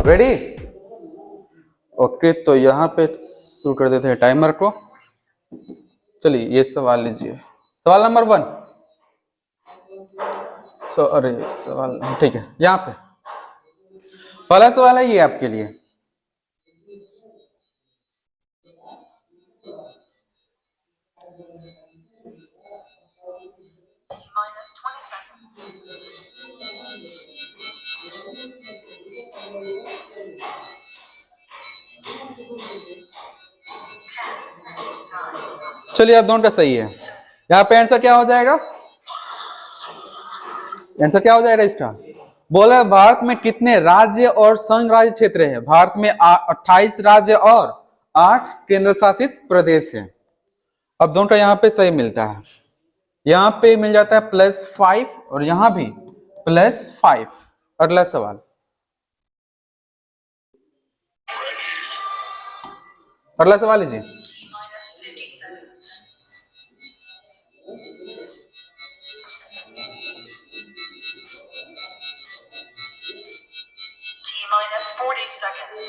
Ready? Okay, तो यहाँ पे शुरू कर देते हैं टाइमर को। चलिए ये सवाल लीजिए, सवाल नंबर 1। अरे सवाल ठीक है, यहाँ पे पहला सवाल है ये आपके लिए। चलिए अब दोनों का सही है। यहाँ पे आंसर क्या हो जाएगा? आंसर क्या हो जाएगा इसका? बोला भारत में कितने राज्य और संघ राज्य क्षेत्र है? भारत में 28 राज्य और 8 केंद्र शासित प्रदेश है। अब दोनों का यहाँ पे सही मिलता है, यहाँ पे मिल जाता है +5 और यहाँ भी +5। अगला सवाल, अगला सवाल लीजिए। -40 seconds.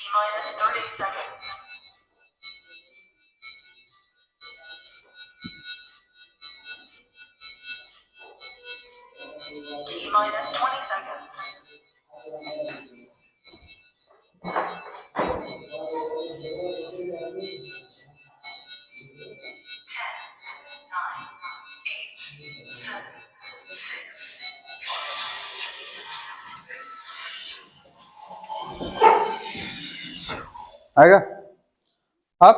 -30 seconds. -20 seconds. 10, 9, 8, 7, 6, आएगा? अब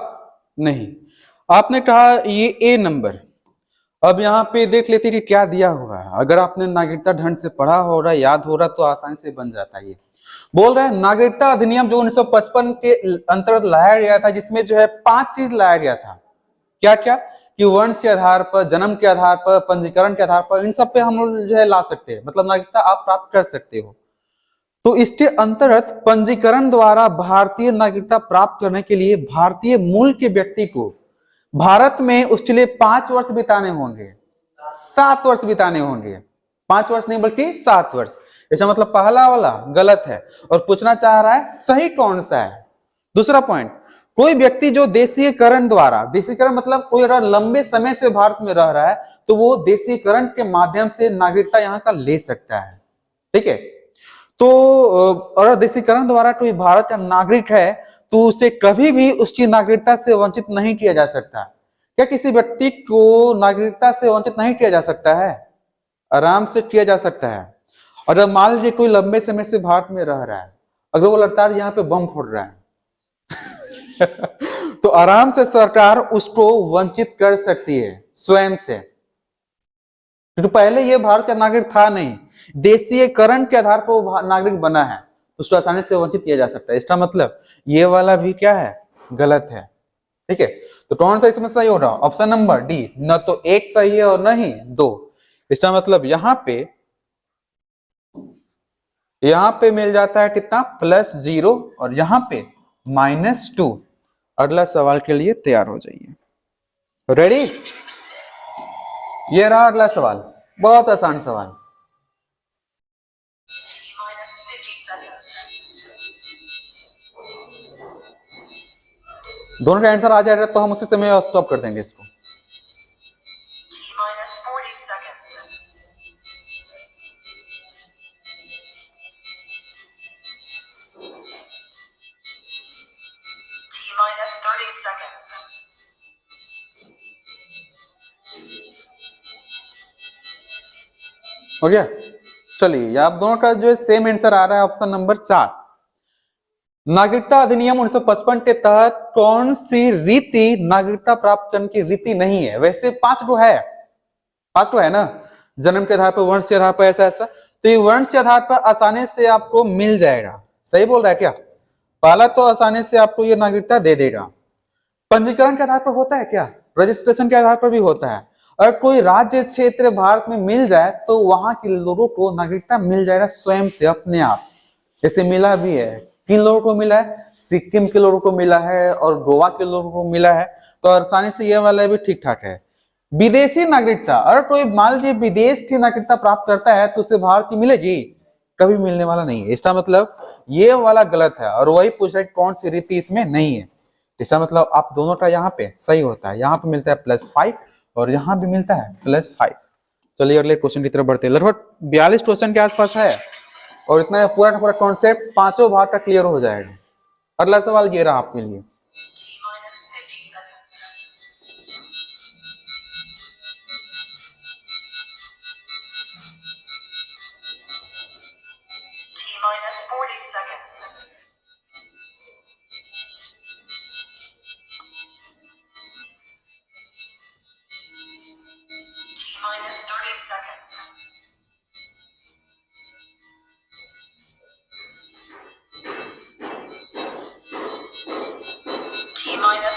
नहीं, आपने कहा ये ए नंबर। अब यहाँ पे देख लेते कि क्या दिया हुआ है। अगर आपने नागरिकता ढंग से पढ़ा हो रहा, याद हो रहा, तो आसानी से बन जाता है। ये बोल रहे हैं नागरिकता अधिनियम जो 1955 के अंतर्गत लाया गया था, जिसमें जो है 5 चीज लाया गया था। क्या क्या? कि वंश के आधार पर, जन्म के आधार पर, पंजीकरण के आधार पर, इन सब पे हम लोग जो है ला सकते हैं, मतलब नागरिकता आप प्राप्त कर सकते हो। तो इसके अंतर्गत पंजीकरण द्वारा भारतीय नागरिकता प्राप्त करने के लिए भारतीय मूल के व्यक्ति को भारत में उसके लिए 5 वर्ष बिताने होंगे, 7 वर्ष बिताने होंगे। 5 वर्ष नहीं बल्कि 7 वर्ष। इसका मतलब पहला वाला गलत है और पूछना चाह रहा है सही कौन सा है। दूसरा पॉइंट, कोई व्यक्ति जो देशीयकरण द्वारा, देशीयकरण मतलब कोई अगर लंबे समय से भारत में रह रहा है तो वो देशीयकरण के माध्यम से नागरिकता यहाँ का ले सकता है। ठीक है, तो अगर देशीकरण द्वारा कोई भारत का नागरिक है तो उसे कभी भी उसकी नागरिकता से वंचित नहीं किया जा सकता। क्या किसी व्यक्ति को नागरिकता से वंचित नहीं किया जा सकता है? आराम से किया जा सकता है। अगर मान लीजिए कोई लंबे समय से भारत में रह रहा है, अगर वो लगातार यहाँ पे बम फोड़ रहा है तो आराम से सरकार उसको वंचित कर सकती है स्वयं से, क्योंकि पहले ये भारत का नागरिक था नहीं, देशीयकरण के आधार पर वो नागरिक बना है, उसको आसानी से वंचित किया जा सकता है। इसका मतलब ये वाला भी क्या है? गलत है। ठीक है, तो कौन सा इसमें सही हो रहा? ऑप्शन नंबर डी, न तो 1 सही है और न ही 2। इसका मतलब यहाँ पे मिल जाता है कितना? +0 और यहाँ पे -2। अगला सवाल के लिए तैयार हो जाइए। रेडी? ये रहा अगला सवाल, बहुत आसान सवाल। दोनों का आंसर आ जाएगा तो हम उसी समय स्टॉप कर देंगे इसको। हो गया? चलिए आप दोनों का जो है सेम आंसर आ रहा है, ऑप्शन नंबर 4। नागरिकता अधिनियम 1955 के तहत कौन सी रीति नागरिकता प्राप्त करने की रीति नहीं है? वैसे 5 तो है, 5 तो है ना, जन्म के आधार पर, वंश के आधार पर, ऐसा ऐसा। तो ये वंश के आधार पर आसानी से आपको मिल जाएगा। सही बोल रहा है क्या? पहला तो आसानी से आपको ये नागरिकता दे देगा। पंजीकरण के आधार पर होता है क्या? रजिस्ट्रेशन के आधार पर भी होता है। अगर कोई राज्य क्षेत्र भारत में मिल जाए तो वहां के लोगों को नागरिकता मिल जाएगा स्वयं से, अपने आप। जैसे मिला भी है, किन लोगों को मिला है? सिक्किम के लोगों को मिला है और गोवा के लोगों को मिला है। तो आसानी से ये वाला भी ठीक ठाक है। विदेशी नागरिकता, अगर कोई मान लीजिए विदेश की नागरिकता प्राप्त करता है तो उसे भारत की मिलेगी, कभी मिलने वाला नहीं है। इसका मतलब ये वाला गलत है, और वही पूछ रहा है कौन सी रीति इसमें नहीं है। इसका मतलब आप दोनों का यहाँ पे सही होता है, यहाँ पे मिलता है +5 और यहाँ भी मिलता है +5। चलिए अगले क्वेश्चन की तरफ बढ़ते हैं। लगभग 42 क्वेश्चन के आसपास है और इतना पूरा पूरा कॉन्सेप्ट पांचों भाग का क्लियर हो जाएगा। अगला सवाल ये रहा आपके लिए।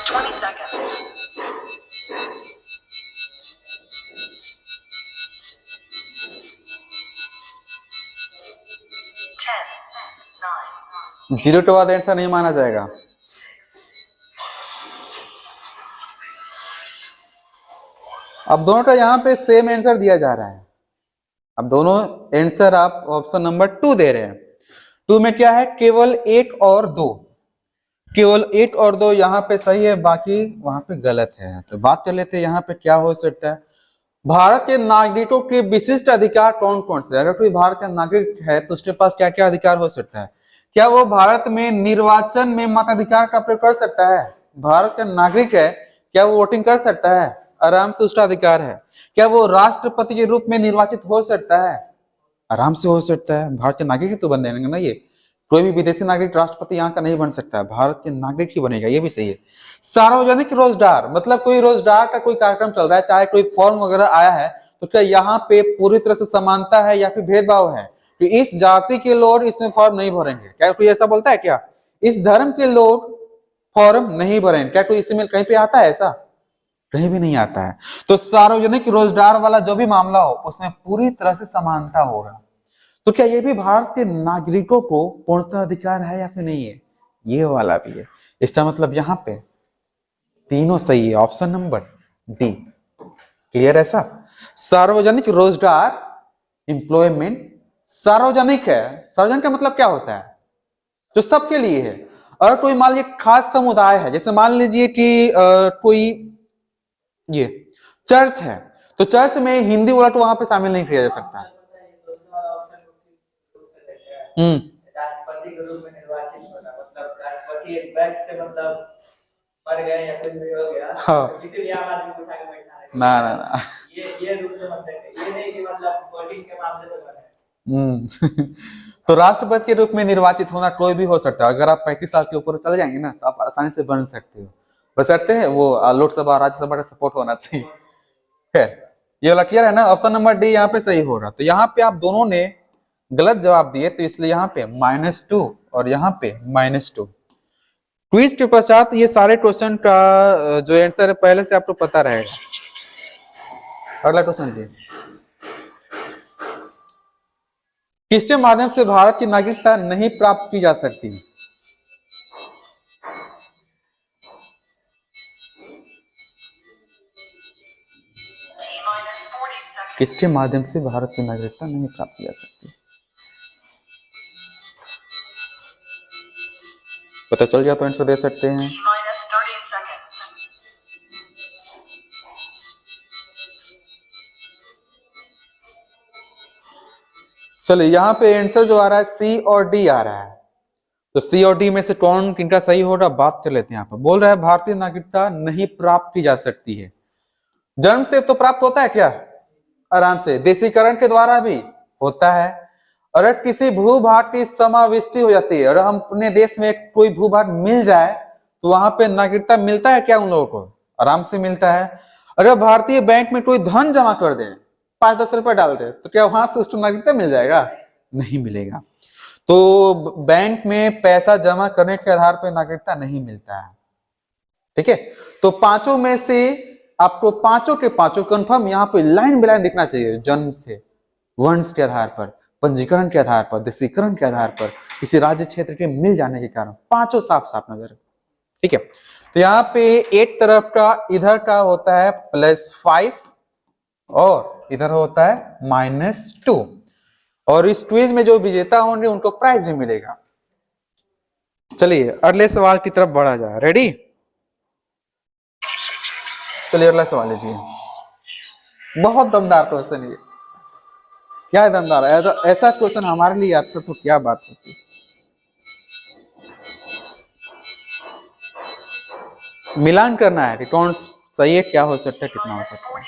-20 seconds. जीरो के बाद आंसर नहीं माना जाएगा। अब दोनों का यहाँ पे सेम आंसर दिया जा रहा है। अब दोनों आंसर आप ऑप्शन नंबर 2 दे रहे हैं। 2 में क्या है, केवल 1 और 2, केवल 1 और 2 यहाँ पे सही है, बाकी वहां पे गलत है। तो बात कर लेते हैं यहाँ पे क्या हो सकता है। भारत के नागरिकों के विशिष्ट अधिकार कौन कौन से? अगर कोई भारत का नागरिक है तो उसके पास क्या क्या अधिकार हो सकता है? क्या वो भारत में निर्वाचन में मताधिकार का प्रयोग कर सकता है? भारत का नागरिक है, क्या वो वोटिंग कर सकता है? आराम से उसका अधिकार है। क्या वो राष्ट्रपति के रूप में निर्वाचित हो सकता है? आराम से हो सकता है। भारत के नागरिक तो बन जाएंगे ना, ये कोई भी विदेशी नागरिक राष्ट्रपति यहाँ का नहीं बन सकता है, भारत के नागरिक ही बनेगा, ये भी सही है। सार्वजनिक रोजगार, मतलब कोई रोजगार का कोई कार्यक्रम चल रहा है, चाहे कोई फॉर्म वगैरह आया है, तो क्या यहाँ पे पूरी तरह से समानता है या फिर भेदभाव है? तो इस जाति के लोग इसमें फॉर्म नहीं भरेंगे, क्या कोई ऐसा बोलता है? क्या इस धर्म के लोग फॉर्म नहीं भरेंगे? क्या कोई इसमें कहीं पे आता है? ऐसा कहीं भी नहीं आता है। तो सार्वजनिक रोजगार वाला जो भी मामला हो उसमें पूरी तरह से समानता होगा। तो क्या ये भी भारत के नागरिकों को पूर्णतः अधिकार है या फिर नहीं है? ये वाला भी है। इसका मतलब यहाँ पे तीनों सही है, ऑप्शन नंबर डी। क्लियर है सब? सार्वजनिक रोजगार, एम्प्लॉयमेंट सार्वजनिक है। सार्वजनिक का मतलब क्या होता है? जो सबके लिए है। अगर कोई मान लीजिए खास समुदाय है, जैसे मान लीजिए कि कोई ये चर्च है, तो चर्च में हिंदी वाला तो वहां पे शामिल नहीं किया जा सकता। राष्ट्रपति के रूप में निर्वाचित होना, मतलब राष्ट्रपति एक बैच से मतलब मर गए या कुछ भी हो गया, हाँ। तो किसी भी आम आदमी को उठा के बैठा है। ना ना ना, ये रूप से मतलब ये नहीं कि मतलब वोटिंग के मामले से बने। तो राष्ट्रपति के रूप में निर्वाचित होना कोई भी हो सकता है। अगर आप 35 साल के ऊपर चले जाएंगे ना तो आप आसानी से बन सकते हो, बशर्ते है वो लोकसभा राज्यसभा का सपोर्ट होना चाहिए। खैर ये वाला क्लियर है ना? ऑप्शन नंबर डी यहाँ पे सही होगा। तो यहाँ पे आप दोनों ने गलत जवाब दिए, तो इसलिए यहाँ पे -2 और यहाँ पे -2। क्विज के पश्चात ये सारे क्वेश्चन का जो आंसर है पहले से आपको पता रहेगा। अगला क्वेश्चन जी, किसके माध्यम से भारत की नागरिकता नहीं प्राप्त की जा सकती? किसके माध्यम से भारत की नागरिकता नहीं प्राप्त की जा सकती? पता चल गया तो आंसर दे सकते हैं। चलिए यहाँ पे आंसर जो आ रहा है सी और डी आ रहा है। तो सी और डी में से कौन किनका सही होगा बात कर लेते हैं। यहाँ पर बोल रहा है भारतीय नागरिकता नहीं प्राप्त की जा सकती है। जन्म से तो प्राप्त होता है क्या? आराम से। देशीकरण के द्वारा भी होता है। अगर किसी भूभाग की समाविष्टि हो जाती है, अगर हम अपने देश में कोई भूभाग मिल जाए तो वहां पे नागरिकता मिलता है क्या उन लोगों को? आराम से मिलता है। अगर भारतीय बैंक में कोई धन जमा कर दे, 5-10 रुपए डाल दे, तो क्या वहां से उसको नागरिकता मिल जाएगा? नहीं मिलेगा। तो बैंक में पैसा जमा करने के आधार पर नागरिकता नहीं मिलता है। ठीक है, तो पांचों में से आपको पांचों के पांचों कंफर्म यहाँ पे लाइन बाय लाइन दिखना चाहिए। जन्म से, वंश के आधार पर, पंजीकरण के आधार पर, देशीकरण के आधार पर, किसी राज्य क्षेत्र के मिल जाने के कारण पांचों साफ साफ नजर। ठीक है, तो यहाँ पे एक तरफ का इधर का होता है +5 और इधर होता है -2, और इस क्विज में जो विजेता होंगे उनको प्राइज भी मिलेगा। चलिए अगले सवाल की तरफ बढ़ा जाए। रेडी? चलिए अगला सवाल लीजिए। बहुत दमदार क्वेश्चन ये। क्या दमदार है? ऐसा क्वेश्चन हमारे लिए आता तो क्या बात होती। मिलान करना है कि कौन सही है, क्या हो सकता है, कितना हो सकता है।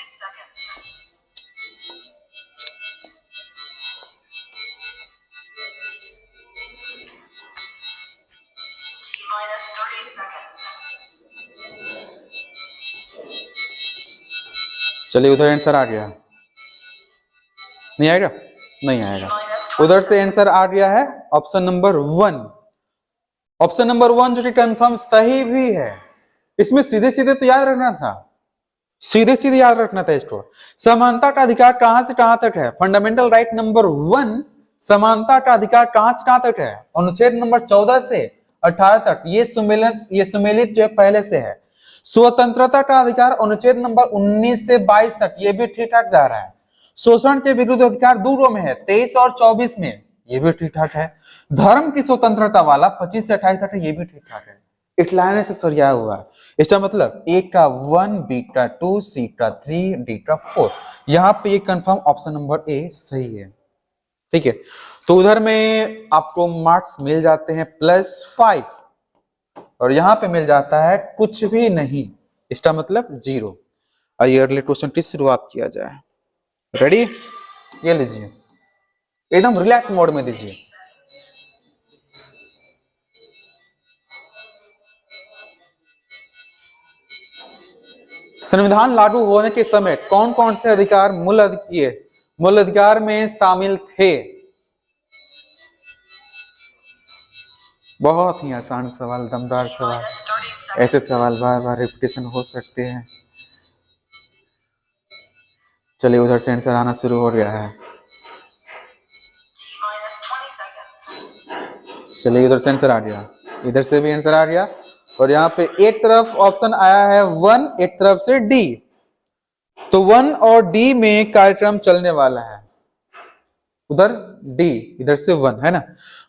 चलिए उधर आंसर आ गया, नहीं आएगा? नहीं आएगा। उधर से आंसर आ गया है ऑप्शन नंबर 1। ऑप्शन नंबर 1 जो कि कंफर्म सही भी है। इसमें सीधे सीधे तो याद रखना था, सीधे सीधे याद रखना था इसको। समानता का अधिकार कहां से कहां तक है? फंडामेंटल राइट नंबर 1, समानता का अधिकार कहां से कहां तक है? अनुच्छेद नंबर 14 से 18 तक। ये सुमेलित जो पहले से है। स्वतंत्रता का अधिकार अनुच्छेद नंबर 19 से 22 तक, ये भी ठीक ठाक जा रहा है। शोषण के विरुद्ध अधिकार दूरों में है, 23 और 24 में, ये भी ठीक ठाक है। धर्म की स्वतंत्रता वाला 25 से 28 तक, ये भी ठीक ठाक है। इटलाने से सरिया हुआ है। इसका मतलब ए का 1, बी का 2, सी का 3, डी का 4। यहां पे ये कंफर्म ऑप्शन नंबर ए सही है। ठीक है, तो उधर में आपको मार्क्स मिल जाते हैं +5, और यहां पे मिल जाता है कुछ भी नहीं, इसका मतलब 0। आइए अगले क्वेश्चन की शुरुआत किया जाए। रेडी? ये लीजिए, एकदम रिलैक्स मोड में दीजिए। संविधान लागू होने के समय कौन कौन से अधिकार मूल अधिकार में शामिल थे? बहुत ही आसान सवाल, दमदार सवाल। ऐसे सवाल बार बार रिपीटेशन हो सकते हैं। चलिए उधर से आंसर आना शुरू हो गया है। चलिए उधर से आंसर आ गया, इधर से भी आंसर आ गया, और यहाँ पे एक तरफ ऑप्शन आया है 1, एक तरफ से डी। तो 1 और डी में कार्यक्रम चलने वाला है। उधर डी, इधर से 1 है ना।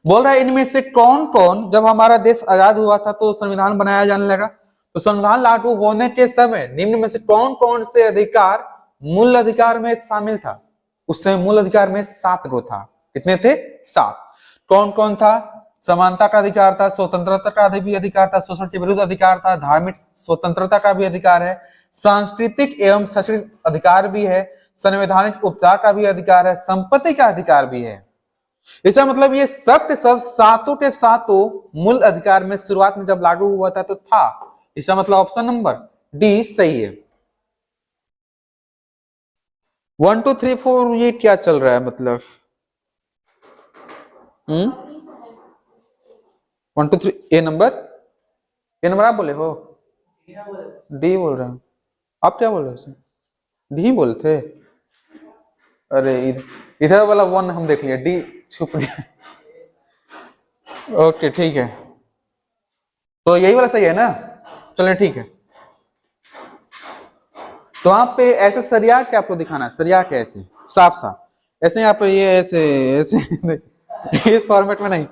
बोल रहा है इनमें से कौन कौन, जब हमारा देश आजाद हुआ था तो संविधान बनाया जाने लगा, तो संविधान लागू होने के समय निम्न में से कौन कौन से अधिकार मूल अधिकार में शामिल था? उस समय मूल अधिकार में 7 गो था। कितने थे? 7। कौन कौन था? समानता का अधिकार था, स्वतंत्रता का भी अधिकार था, शोषण के विरुद्ध अधिकार था, धार्मिक स्वतंत्रता का भी अधिकार है, सांस्कृतिक एवं शैक्षणिक अधिकार भी है, संवैधानिक उपचार का भी अधिकार है, संपत्ति का अधिकार भी है। इसका मतलब ये सब के सब सातों के सातों मूल अधिकार में शुरुआत में जब लागू हुआ था तो था। इसका मतलब ऑप्शन नंबर डी सही है। 1 2 3 4 ये क्या चल रहा है मतलब? 1 2 3 ए नंबर आप बोले हो? डी बोल रहे हैं आप? क्या बोल रहे हो? डी बोलते? अरे इधर वाला 1 हम देख लिया, डी छुप गया। ओके ठीक है, तो यही वाला सही है ना? चलिए ठीक है। तो आप पे ऐसे सरिया के आपको दिखाना है, सरिया के ऐसे साफ साफ ऐसे यहाँ पे, ये ऐसे ऐसे इस फॉर्मेट में नहीं,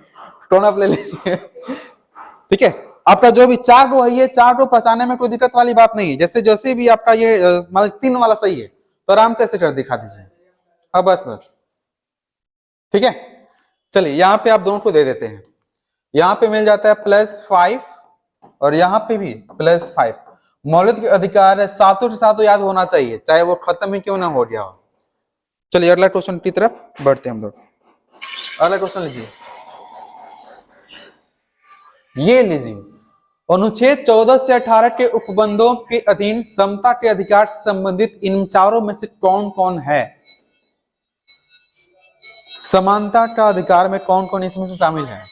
टोन अप ले लीजिए। ठीक है, आपका जो भी 4 रो है, ये 4 रो पहचाने में कोई दिक्कत वाली बात नहीं है। जैसे जैसे भी आपका ये मतलब 3 वाला सही है तो आराम से ऐसे कर दिखा दीजिए। हाँ बस ठीक है। चलिए यहाँ पे आप दोनों को दे देते हैं। यहाँ पे मिल जाता है +5 और यहाँ पे भी +5। मौलिक अधिकार है, सातों के सातों याद होना चाहिए, चाहे वो खत्म ही क्यों ना हो गया हो। चलिए अगला क्वेश्चन की तरफ बढ़ते हैं हम लोग। अगला क्वेश्चन लीजिए, ये लीजिए। अनुच्छेद 14 से 18 के उपबंधों के अधीन समता के अधिकार से संबंधित इन चारों में से कौन कौन है? समानता का अधिकार में कौन कौन इसमें से शामिल है?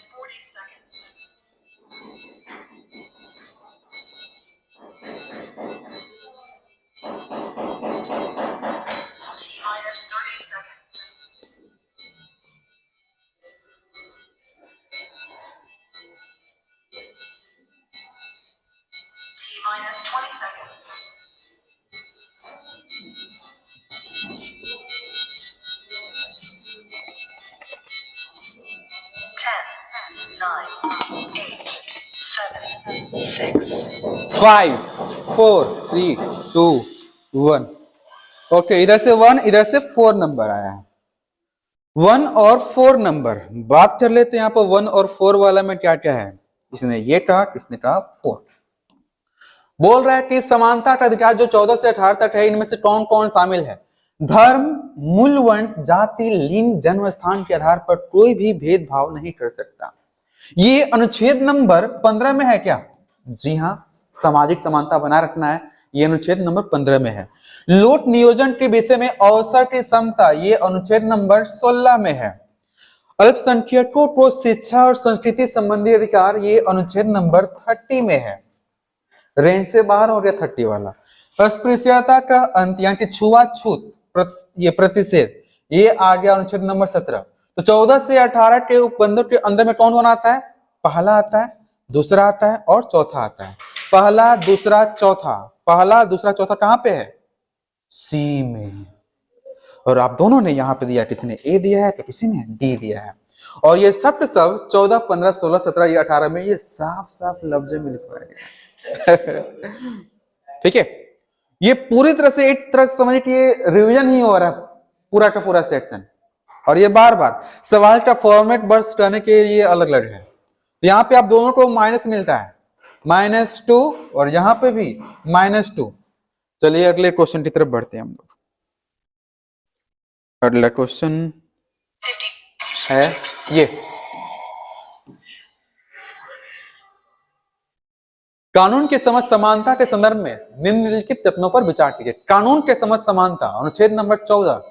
5 4 3 2 1। ओके, इधर से 1, इधर से 4 नंबर आया है। 1 और 4 नंबर बात कर लेते हैं। यहाँ पर 1 और 4 वाला में क्या क्या है। इसने ये कहा, किसने कहा 4। बोल रहा है कि समानता का अधिकार जो 14 से 18 तक है, इनमें से कौन कौन शामिल है। धर्म, मूल, वंश, जाति, लिंग, जन्म स्थान के आधार पर कोई भी भेदभाव नहीं कर सकता। ये अनुच्छेद नंबर 15 में है क्या? जी हाँ, सामाजिक समानता बनाए रखना है, ये अनुच्छेद नंबर 15 में है। लोक नियोजन के विषय में अवसर की समता, ये अनुच्छेद नंबर 16 में है। अल्पसंख्यकों को शिक्षा और संस्कृति संबंधी अधिकार, ये अनुच्छेद नंबर 30 में है। रेंज से बाहर हो गया 30 वाला। अस्पृश्यता का अंत यानी कि छुआछूत ये प्रतिषेध, ये आ गया अनुच्छेद नंबर 17। तो 14 से 18 के उपबंधों के अंदर में कौन कौन आता है? पहला आता है, दूसरा आता है और चौथा आता है। पहला, दूसरा, चौथा। पहला, दूसरा, चौथा कहां पे है? सी में। और आप दोनों ने यहां पे दिया, किसी ने ए दिया है तो किसी ने डी दिया है। और ये सब 14, 15, 16, 17, ये 18 में ये साफ साफ लफ्ज में लिखा है। ठीक है, ये पूरी तरह से एक तरह से समझिए कि ये रिवीजन ही हो रहा है पूरा का पूरा सेक्शन। और ये बार बार सवाल का फॉर्मेट बर्स्ट करने के लिए अलग अलग है। तो यहाँ पे आप दोनों को माइनस मिलता है, -2, और यहाँ पे भी -2। चलिए अगले क्वेश्चन की तरफ बढ़ते हैं हम लोग। अगला क्वेश्चन है ये, कानून के समझ समानता के संदर्भ में निम्नलिखित तथ्यों पर विचार कीजिए। कानून के समझ समानता, अनुच्छेद नंबर 14।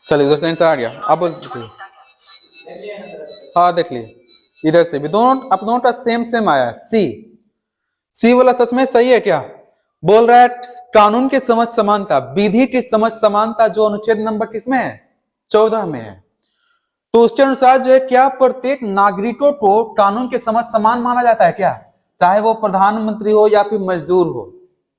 चलिए उधर से आ गया, अब बोल। हाँ देख लिए, इधर से भी दोनों आप दोनों का सेम सेम आया। सी वाला सच में सही है क्या? बोल रहा है कानून की समझ समानता, विधि की समझ समानता जो अनुच्छेद नंबर किसमें है? 14 में है। तो उसके अनुसार जो है क्या प्रत्येक नागरिकों को कानून के समझ समान माना जाता है क्या? चाहे वो प्रधानमंत्री हो या फिर मजदूर हो,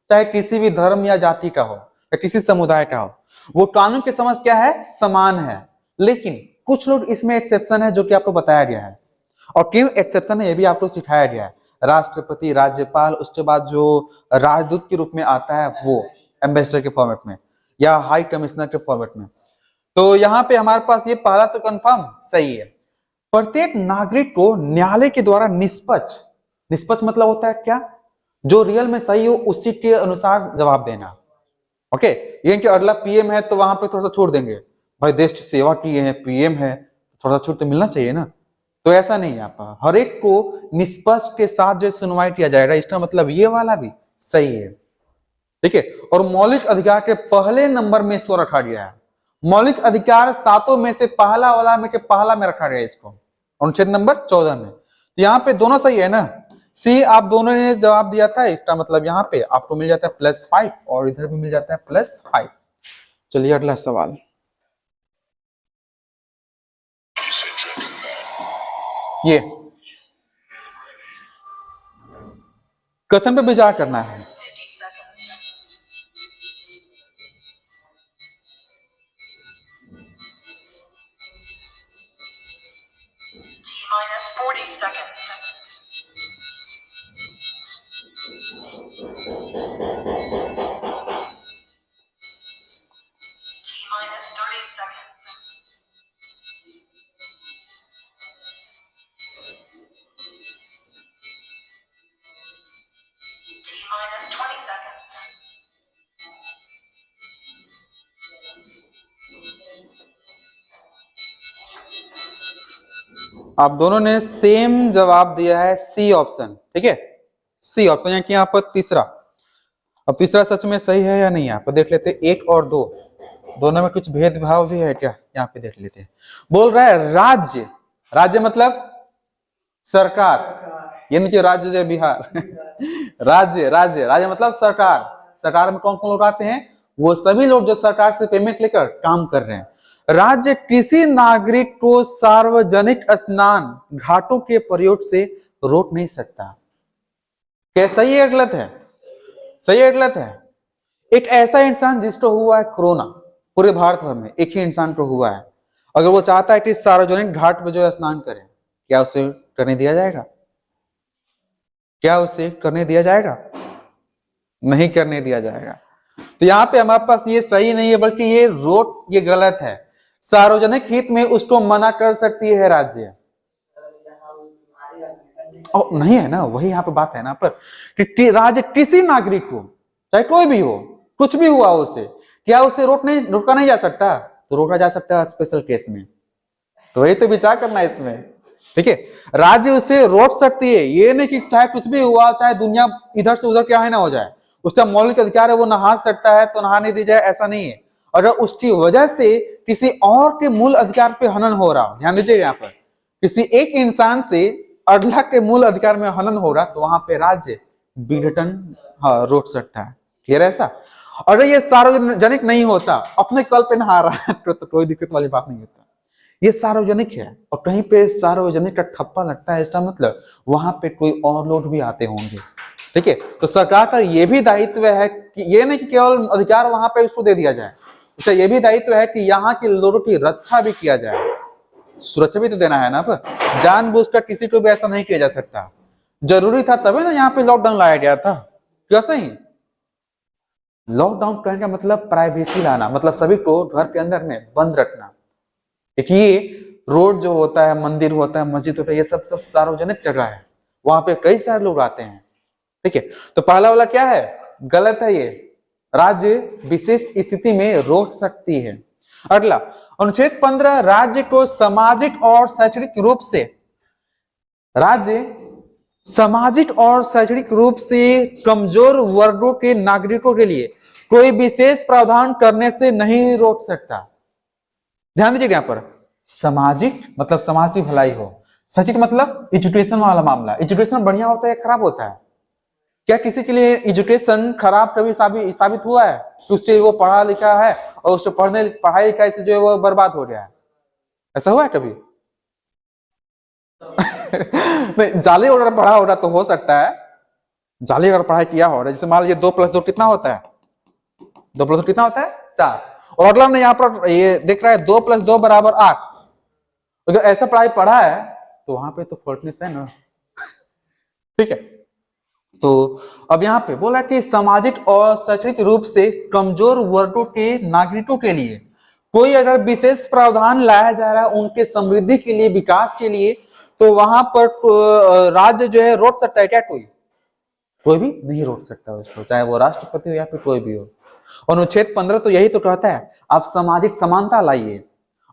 चाहे किसी भी धर्म या जाति का हो या किसी समुदाय का हो, वो कानून की समझ क्या है? समान है। लेकिन कुछ लोग इसमें एक्सेप्शन है जो कि आपको बताया गया है। और क्यों एक्सेप्शन है ये भी आपको सिखाया गया है। राष्ट्रपति, राज्यपाल, उसके बाद जो राजदूत के रूप में आता है वो एम्बेसडर के फॉर्मेट में या हाई कमिश्नर के फॉर्मेट में। तो यहाँ पे हमारे पास ये पहला तो कंफर्म सही है। प्रत्येक नागरिक को न्यायालय के द्वारा निष्पक्ष मतलब होता है क्या? जो रियल में सही हो उसी के अनुसार जवाब देना। ओके, ये कि अगला पीएम है तो वहां पे थोड़ा सा छोड़ देंगे, भाई देश की सेवा की है, पीएम है, थोड़ा सा छूट तो मिलना चाहिए ना। तो ऐसा नहीं है, आप हर एक को निष्पक्ष के साथ जो सुनवाई किया जाएगा, इसका मतलब ये वाला भी सही है। ठीक है, और मौलिक अधिकार के पहले नंबर में इसको रखा गया है। मौलिक अधिकार 7 में से पहला वाला में के पहला में रखा गया इसको, अनुच्छेद नंबर 14 में। तो यहाँ पे दोनों सही है ना। सी आप दोनों ने जवाब दिया था, इसका मतलब यहाँ पे आपको मिल जाता है +5 और इधर भी मिल जाता है +5। चलिए अगला सवाल। ये कथन पे विचार करना है। आप दोनों ने सेम जवाब दिया है, सी ऑप्शन। ठीक है, सी ऑप्शन यानी कि यहाँ पर तीसरा। अब तीसरा सच में सही है या नहीं, यहाँ पर देख लेते हैं। 1 और 2 दोनों में कुछ भेदभाव भी है क्या, यहाँ पे देख लेते हैं। बोल रहा है राज्य मतलब सरकार, यानी कि राज्य जो बिहार। राज्य मतलब सरकार में कौन कौन लोग आते हैं? वो सभी लोग जो सरकार से पेमेंट लेकर काम कर रहे हैं। राज्य किसी नागरिक को सार्वजनिक स्नान घाटों के प्रयोग से रोक नहीं सकता। क्या सही है गलत है? सही है गलत है? एक ऐसा इंसान जिसको हुआ है कोरोना, पूरे भारत भर में एक ही इंसान को हुआ है, अगर वो चाहता है कि सार्वजनिक घाट पे जो है स्नान करें, क्या उसे करने दिया जाएगा? क्या उसे करने दिया जाएगा? नहीं करने दिया जाएगा। तो यहाँ पे हमारे पास ये सही नहीं है, बल्कि ये रोक, ये गलत है। सार्वजनिक हित में उसको मना कर सकती है राज्य। नहीं है ना, वही यहाँ पे बात है ना पर कि राज्य किसी नागरिक को, चाहे कोई भी हो, कुछ भी हुआ उसे, क्या उसे रोका नहीं जा सकता? तो रोका जा सकता है स्पेशल केस में। तो वही तो विचार करना है इसमें, ठीक है। राज्य उसे रोक सकती है, ये नहीं कि चाहे कुछ भी हुआ, चाहे दुनिया इधर से उधर क्या है ना हो जाए, उसका मौलिक अधिकार है, वो नहा सकता है तो नहाने दी जाए, ऐसा नहीं है। अगर उसकी वजह से किसी और के मूल अधिकार पे हनन हो रहा हो, ध्यान दीजिए यहाँ पर, किसी एक इंसान से अगला के मूल अधिकार में हनन हो रहा, तो वहां पे राज्य विघटन रोक सकता है। क्लियर है ऐसा? अगर ये सार्वजनिक नहीं होता, अपने कल पे नहा रहा है तो कोई दिक्कत वाली बात नहीं होता। ये सार्वजनिक है और कहीं पे सार्वजनिक का ठप्पा लगता है, इसका मतलब वहां पे कोई और लोग भी आते होंगे, ठीक है। तो सरकार का ये भी दायित्व है कि ये नहीं कि केवल अधिकार वहां पे उसको दे दिया जाए, उसका ये भी दायित्व है कि यहाँ के लोगों की रक्षा भी किया जाए, सुरक्षा भी तो देना है ना। पर जानबूझकर किसी को भी ऐसा नहीं किया जा सकता। जरूरी था तभी ना यहाँ पे लॉकडाउन लाया गया था। कैसे ही लॉकडाउन करने का मतलब प्राइवेसी लाना, मतलब सभी को घर के अंदर में बंद रखना। एक ये रोड जो होता है, मंदिर होता है, मस्जिद होता है, ये सब सार्वजनिक जगह है, वहां पे कई सारे लोग आते हैं, ठीक है। तो पहला वाला क्या है? गलत है। ये राज्य विशेष स्थिति में रोक सकती है। अगला अनुच्छेद 15, राज्य को सामाजिक और शैक्षणिक रूप से, राज्य सामाजिक और शैक्षणिक रूप से कमजोर वर्गों के नागरिकों के लिए कोई विशेष प्रावधान करने से नहीं रोक सकता। ध्यान दीजिए यहाँ पर, सामाजिक मतलब समाज की भलाई हो, शैक्षिक मतलब एजुकेशन वाला मामला। एजुकेशन बढ़िया होता है या खराब होता है? क्या किसी के लिए एजुकेशन खराब कभी साबित हुआ है? उससे वो पढ़ा लिखा है और उससे पढ़ाई लिखाई से जो है वो बर्बाद हो गया है, ऐसा हुआ है कभी? नहीं, जाली अगर पढ़ा हो रहा तो हो सकता है, जाली अगर पढ़ाई किया हो रहा, जैसे मान लीजिए 2+2 कितना होता है? 2+2 कितना होता है? 4। और अगला ने यहाँ पर ये देख रहा है 2+2 = 8। अगर ऐसा पढ़ाई पढ़ा है तो वहां पे तो फॉल्टनेस है ना, ठीक है। तो अब यहाँ पे बोला कि सामाजिक और शैक्षणिक रूप से कमजोर वर्गों के नागरिकों के लिए कोई अगर विशेष प्रावधान लाया जा रहा है उनके समृद्धि के लिए, विकास के लिए, तो वहां पर राज्य जो है रोक सकता है क्या? कोई भी नहीं रोक सकता उसको, चाहे वो राष्ट्रपति हो या फिर कोई भी हो। अनुच्छेद 15 तो यही तो कहता है, आप सामाजिक समानता लाइए,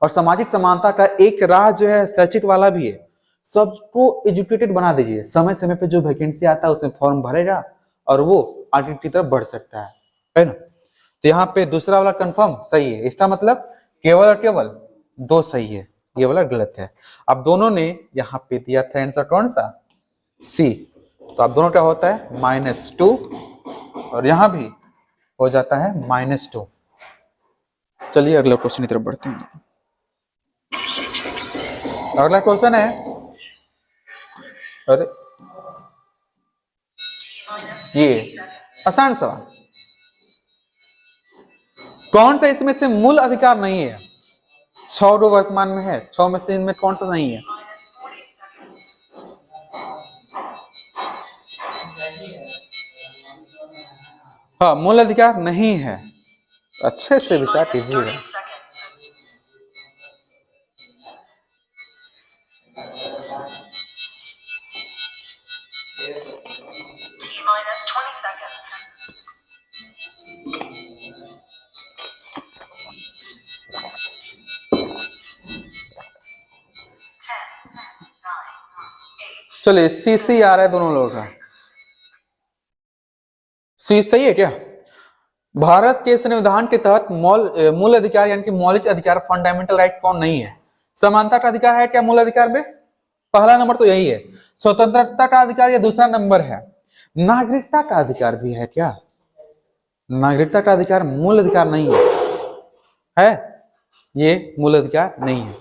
और सामाजिक समानता का एक राह जो है शैक्षिक वाला भी है। सबको एजुकेटेड बना दीजिए, समय समय पे जो वैकेंसी आता है उसमें फॉर्म भरेगा और वो आगे की तरफ बढ़ सकता है ना। तो यहाँ पे दूसरा वाला कंफर्म सही है, इसका मतलब केवल और केवल 2 सही है, ये वाला गलत है। अब दोनों ने यहाँ पे दिया था आंसर कौन सा? सी। तो अब दोनों क्या होता है? -2, और यहाँ भी हो जाता है -2। चलिए अगला क्वेश्चन की तरफ बढ़ते हैं। अगला क्वेश्चन है, अरे ये आसान सवाल, कौन सा इसमें से मूल अधिकार नहीं है? 6 वर्तमान में है, 6 में से इनमें कौन सा नहीं है? हाँ, मूल अधिकार नहीं है। अच्छे से विचार कीजिएगा। चलिए सी आ रहा है दोनों लोगों का। सी सही है क्या? भारत के संविधान के तहत मूल अधिकार यानी कि मौलिक अधिकार, फंडामेंटल राइट कौन नहीं है? समानता का अधिकार है क्या मूल अधिकार में? पहला नंबर तो यही है। स्वतंत्रता का अधिकार ये दूसरा नंबर है। नागरिकता का अधिकार भी है क्या? नागरिकता का अधिकार मूल अधिकार नहीं है, ये मूल अधिकार नहीं है,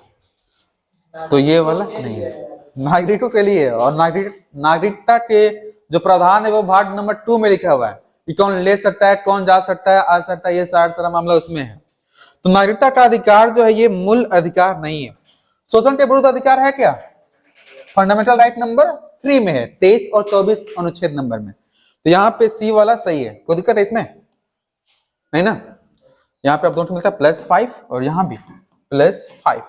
तो ये वाला नहीं है, नागरिकों के लिए है। और नागरिकता के जो प्रावधान है वो भाग नंबर 2 में लिखा हुआ है कि कौन ले सकता है, कौन जा सकता है, आ सकता है, ये सारा मामला उसमें है। तो नागरिकता का अधिकार जो है ये मूल अधिकार नहीं है। शोषण के विरुद्ध अधिकार है क्या? फंडामेंटल राइट नंबर 3 में है, 23 और 24 अनुच्छेद नंबर में। तो यहाँ पे सी वाला सही है, कोई दिक्कत है इसमें? नहीं ना? यहाँ पे आप दोनों मिलता है +5 और यहाँ भी +5।